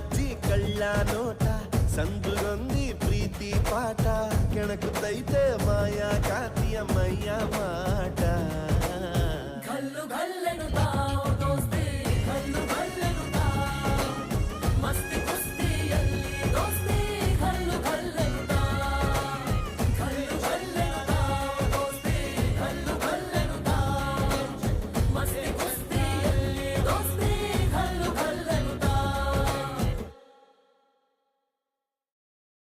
ಅಜ್ಜಿ ಕಳ್ಳ ನೋಟ ಸಂದುಗೊಂದಿ ಪ್ರೀತಿ ಪಾಠ ಕೆಣಕುತ್ತೈತೆ ಮಾಯಾ ಕಾತಿಯ ಮೈಯ ಮಾಟ ಗಲ್ಲು ಗಲ್ಲೆನುತ್ತಾ ದೋಸ್ತಿ ಗಲ್ಲು ಗಲ್ಲೆನುತ್ತಾ ಮಸ್ತಿ